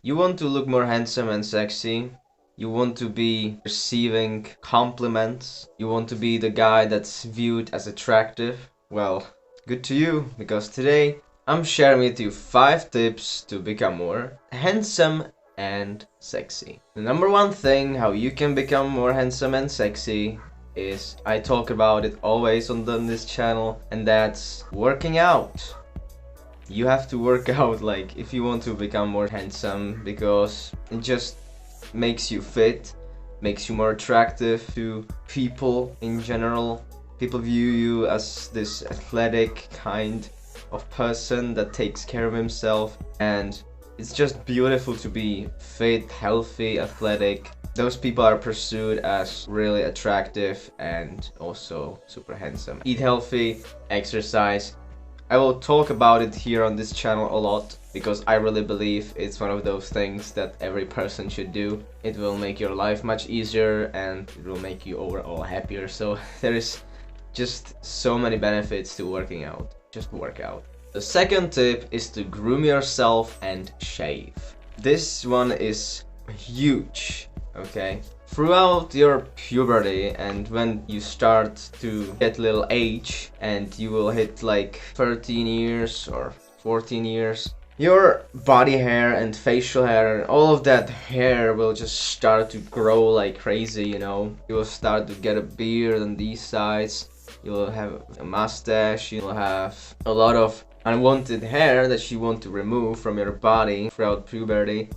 You want to look more handsome and sexy. You want to be receiving compliments. You want to be the guy that's viewed as attractive. Well, good to you, because today I'm sharing with you 5 tips to become more handsome and sexy. The number one thing how you can become more handsome and sexy is, I talk about it always on this channel, and that's working out. You have to work out, like, if you want to become more handsome, because it just makes you fit, makes you more attractive to people in general. People view you as this athletic kind of person that takes care of himself, and it's just beautiful to be fit, healthy, athletic. Those people are pursued as really attractive and also super handsome. Eat healthy, exercise. I will talk about it here on this channel a lot, because I really believe it's one of those things that every person should do. It will make your life much easier and it will make you overall happier. So there is just so many benefits to working out. Just work out. The second tip is to groom yourself and shave. This one is huge, okay? Throughout your puberty and when you start to get little age and you will hit like 13 years or 14 years, your body hair and facial hair and all of that hair will just start to grow like crazy, you know? You will start to get a beard on these sides. You will have a mustache. You will have a lot of unwanted hair that you want to remove from your body throughout puberty.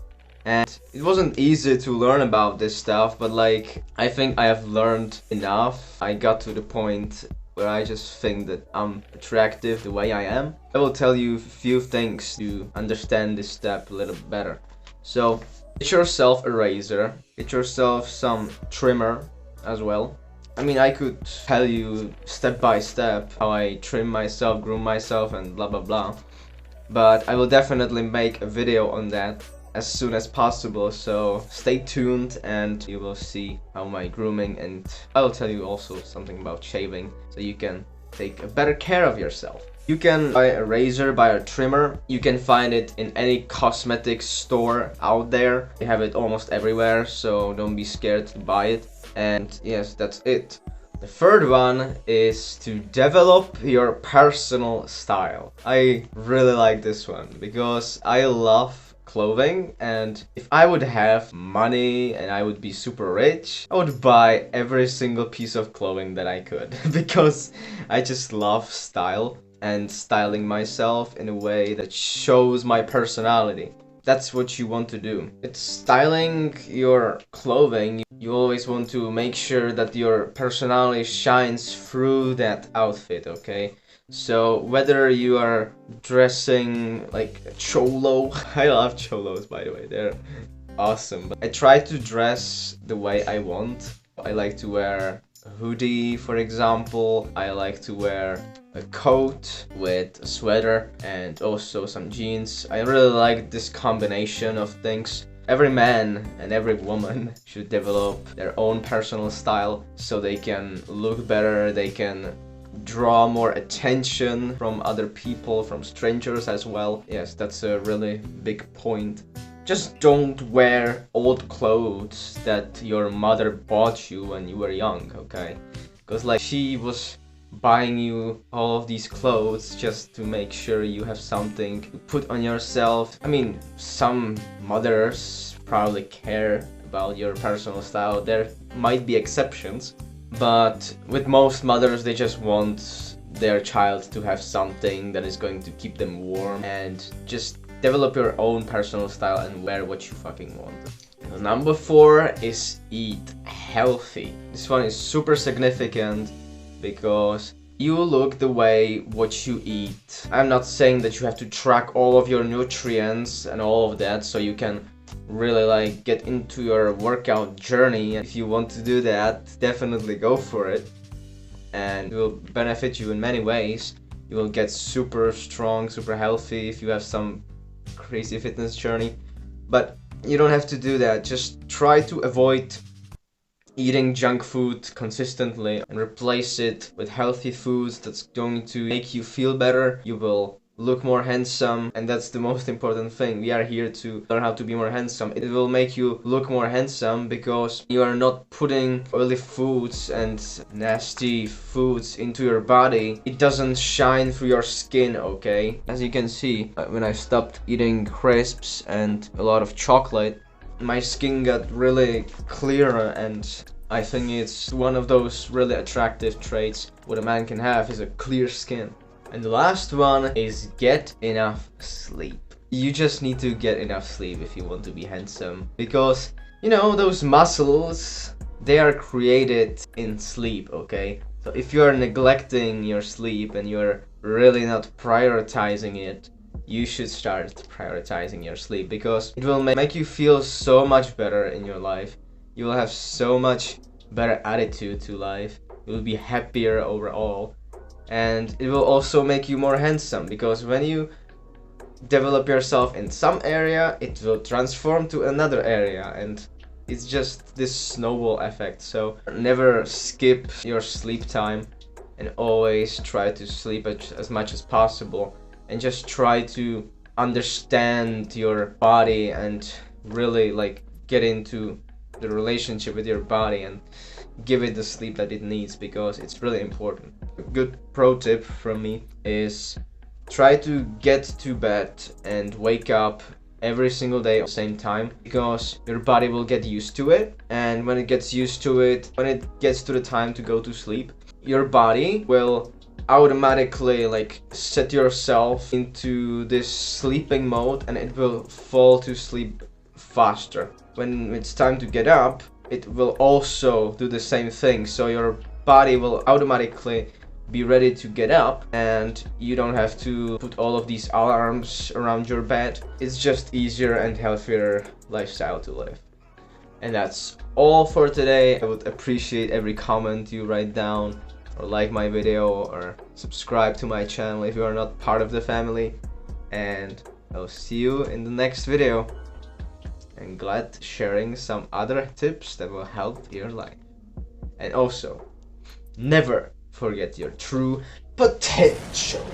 And it wasn't easy to learn about this stuff, but like, I think I have learned enough. I got to the point where I just think that I'm attractive the way I am. I will tell you a few things to understand this step a little better. So, get yourself a razor, get yourself some trimmer as well. I mean, I could tell you step by step how I trim myself, groom myself, and blah blah blah. But I will definitely make a video on that as soon as possible, so stay tuned and you will see how my grooming, and I'll tell you also something about shaving so you can take a better care of yourself. You can buy a razor, buy a trimmer. You can find it in any cosmetics store out there. They have it almost everywhere, so don't be scared to buy it. And yes, that's it. The third one is to develop your personal style. I really like this one because I love clothing, and if I would have money and I would be super rich, I would buy every single piece of clothing that I could because I just love style and styling myself in a way that shows my personality. That's what you want to do. It's styling your clothing. You always want to make sure that your personality shines through that outfit, okay? So whether you are dressing like a cholo, I love cholos by the way, they're awesome. But I try to dress the way I want. I like to wear a hoodie, for example. I like to wear a coat with a sweater and also some jeans. I really like this combination of things. Every man and every woman should develop their own personal style so they can look better, they can draw more attention from other people, from strangers as well. Yes, that's a really big point. Just don't wear old clothes that your mother bought you when you were young, okay? Because like, she was buying you all of these clothes just to make sure you have something to put on yourself. I mean, some mothers probably care about your personal style. There might be exceptions, but with most mothers, they just want their child to have something that is going to keep them warm, and just develop your own personal style and wear what you fucking want. Number 4 is eat healthy. This one is super significant because you look the way what you eat. I'm not saying that you have to track all of your nutrients and all of that so you can really like get into your workout journey. If you want to do that, definitely go for it, and it will benefit you in many ways. You will get super strong, super healthy if you have some crazy fitness journey, but you don't have to do that. Just try to avoid eating junk food consistently and replace it with healthy foods that's going to make you feel better. You will look more handsome, and that's the most important thing. We are here to learn how to be more handsome. It will make you look more handsome because you are not putting oily foods and nasty foods into your body. It doesn't shine through your skin, okay? As you can see, when I stopped eating crisps and a lot of chocolate, my skin got really clearer, and I think it's one of those really attractive traits what a man can have is a clear skin. And the last one is get enough sleep. You just need to get enough sleep if you want to be handsome, because you know those muscles, they are created in sleep, okay? So if you are neglecting your sleep and you're really not prioritizing it, you should start prioritizing your sleep, because it will make you feel so much better in your life. You will have so much better attitude to life. You will be happier overall. And it will also make you more handsome, because when you develop yourself in some area, it will transform to another area, and it's just this snowball effect. So never skip your sleep time, and always try to sleep as much as possible, and just try to understand your body and really like get into the relationship with your body and give it the sleep that it needs, because it's really important. A good pro tip from me is try to get to bed and wake up every single day at the same time, because your body will get used to it, and when it gets used to it, when it gets to the time to go to sleep, your body will automatically like set yourself into this sleeping mode, and it will fall to sleep faster. When it's time to get up, it will also do the same thing, so your body will automatically be ready to get up, and you don't have to put all of these alarms around your bed. It's just easier and healthier lifestyle to live. And that's all for today. I would appreciate every comment you write down, or like my video, or subscribe to my channel if you are not part of the family. And I'll see you in the next video. And glad sharing some other tips that will help your life. And also, never forget your true potential.